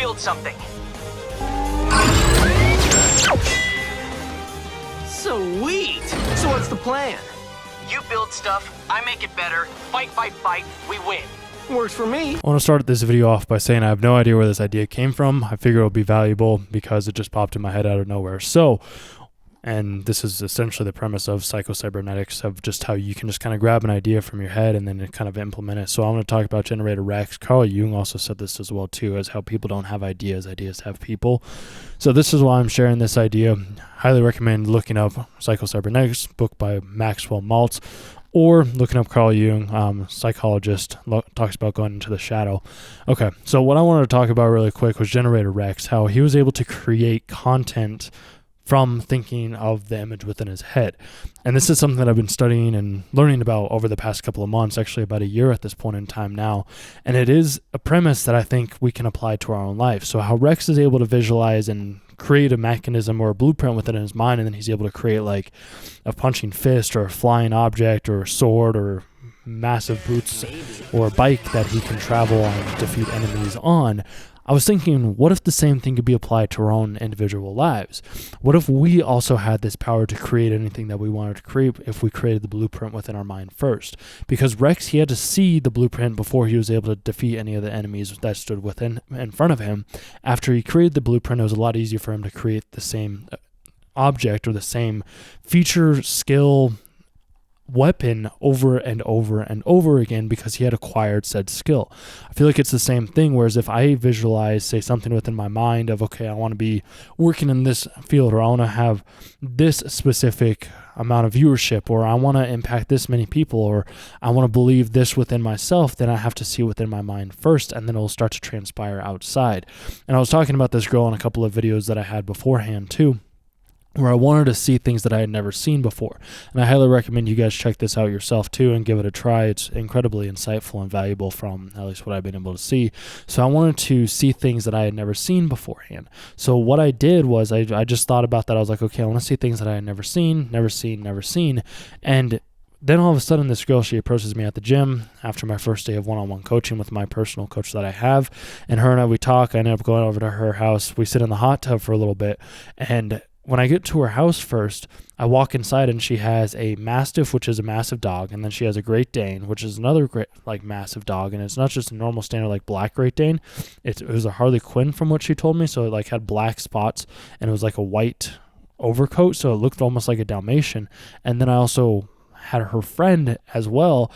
build something. Sweet! So what's the plan? You build stuff, I make it better, fight, we win. Works for me. I want to start this video off by saying I have no idea where this idea came from. I figure it'll be valuable because it just popped in my head out of nowhere. And this is essentially the premise of psycho-cybernetics, of just how you can just kind of grab an idea from your head and then kind of implement it. So I want to talk about generator Rex. Carl Jung also said this as well too, as how people don't have ideas, ideas have people. So this is why I'm sharing this idea. Highly recommend looking up Psycho-Cybernetics, book by Maxwell Maltz, or looking up Carl Jung, psychologist, talks about going into the shadow. Okay, so what I wanted to talk about really quick was generator Rex, how he was able to create content from thinking of the image within his head. And this is something that I've been studying and learning about over the past couple of months, actually about a year at this point in time now. And it is a premise that I think we can apply to our own life. So how Rex is able to visualize and create a mechanism or a blueprint within his mind, and then he's able to create like a punching fist or a flying object or a sword or massive boots or a bike that he can travel and defeat enemies on. I was thinking, what if the same thing could be applied to our own individual lives? What if we also had this power to create anything that we wanted to create if we created the blueprint within our mind first? Because Rex, he had to see the blueprint before he was able to defeat any of the enemies that stood in front of him. After he created the blueprint, it was a lot easier for him to create the same object or the same feature, skill, weapon over and over and over again because he had acquired said skill. I feel like it's the same thing, whereas if I visualize, say, something within my mind of, okay, I want to be working in this field, or I want to have this specific amount of viewership, or I want to impact this many people, or I want to believe this within myself, then I have to see within my mind first, and then it'll start to transpire outside. And I was talking about this girl in a couple of videos that I had beforehand too, where I wanted to see things that I had never seen before. And I highly recommend you guys check this out yourself too and give it a try. It's incredibly insightful and valuable from at least what I've been able to see. So I wanted to see things that I had never seen beforehand. So what I did was I just thought about that. I was like, okay, I want to see things that I had never seen. And then all of a sudden, this girl, she approaches me at the gym after my first day of one-on-one coaching with my personal coach that I have. And her and I, we talk. I ended up going over to her house. We sit in the hot tub for a little bit. And when I get to her house first, I walk inside and she has a Mastiff, which is a massive dog, and then she has a Great Dane, which is another great, like, massive dog, and it's not just a normal standard like black Great Dane. It was a Harley Quinn from what she told me, so it like had black spots and it was like a white overcoat, so it looked almost like a Dalmatian. And then I also had her friend as well.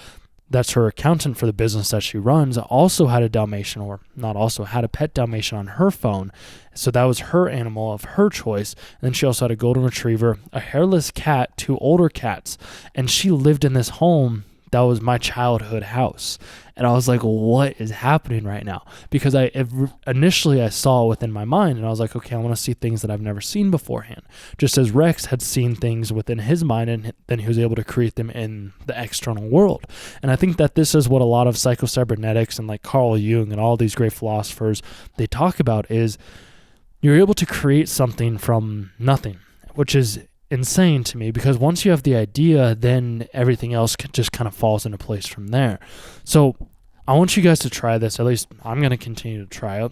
That's her accountant for the business that she runs, also had a Dalmatian, or not also, had a pet Dalmatian on her phone. So that was her animal of her choice. And then she also had a golden retriever, a hairless cat, 2 older cats. And she lived in this home that was my childhood house. And I was like, what is happening right now? Because initially I saw it within my mind, and I was like, okay, I want to see things that I've never seen beforehand. Just as Rex had seen things within his mind, and then he was able to create them in the external world. And I think that this is what a lot of psycho-cybernetics and like Carl Jung and all these great philosophers, they talk about, is you're able to create something from nothing, which is insane to me, because once you have the idea, then everything else just kind of falls into place from there. So I want you guys to try this. At least I'm going to continue to try it.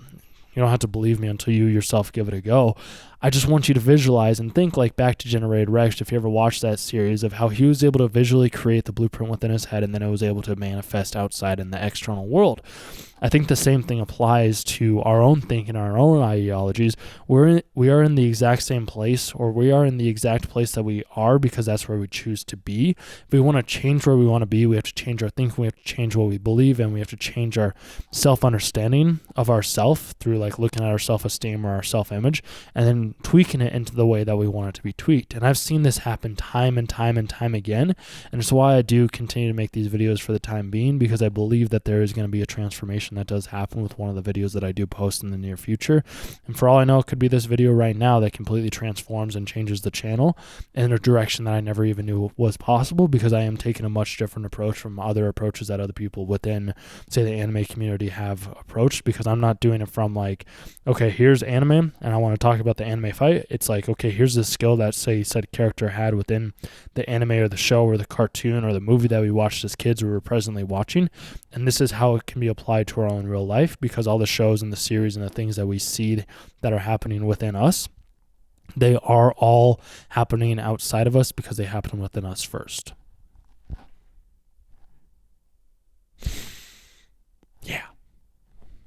You don't have to believe me until you yourself give it a go. I just want you to visualize and think like back to Generated Rex, if you ever watched that series, of how he was able to visually create the blueprint within his head, and then it was able to manifest outside in the external world. I think the same thing applies to our own thinking, our own ideologies. We are in the exact same place, or we are in the exact place that we are because that's where we choose to be. If we want to change where we want to be, we have to change our thinking, we have to change what we believe, and we have to change our self-understanding of ourself through like looking at our self-esteem or our self-image, and then tweaking it into the way that we want it to be tweaked. And I've seen this happen time and time and time again, and it's why I do continue to make these videos for the time being, because I believe that there is going to be a transformation that does happen with one of the videos that I do post in the near future. And for all I know, it could be this video right now that completely transforms and changes the channel in a direction that I never even knew was possible, because I am taking a much different approach from other approaches that other people within, say, the anime community have approached, because I'm not doing it from like, okay, here's anime and I want to talk about the anime fight, it's like, okay, here's this skill that, say, said character had within the anime or the show or the cartoon or the movie that we watched as kids or were presently watching, and this is how it can be applied to our own real life, because all the shows and the series and the things that we see that are happening within us, they are all happening outside of us because they happen within us first.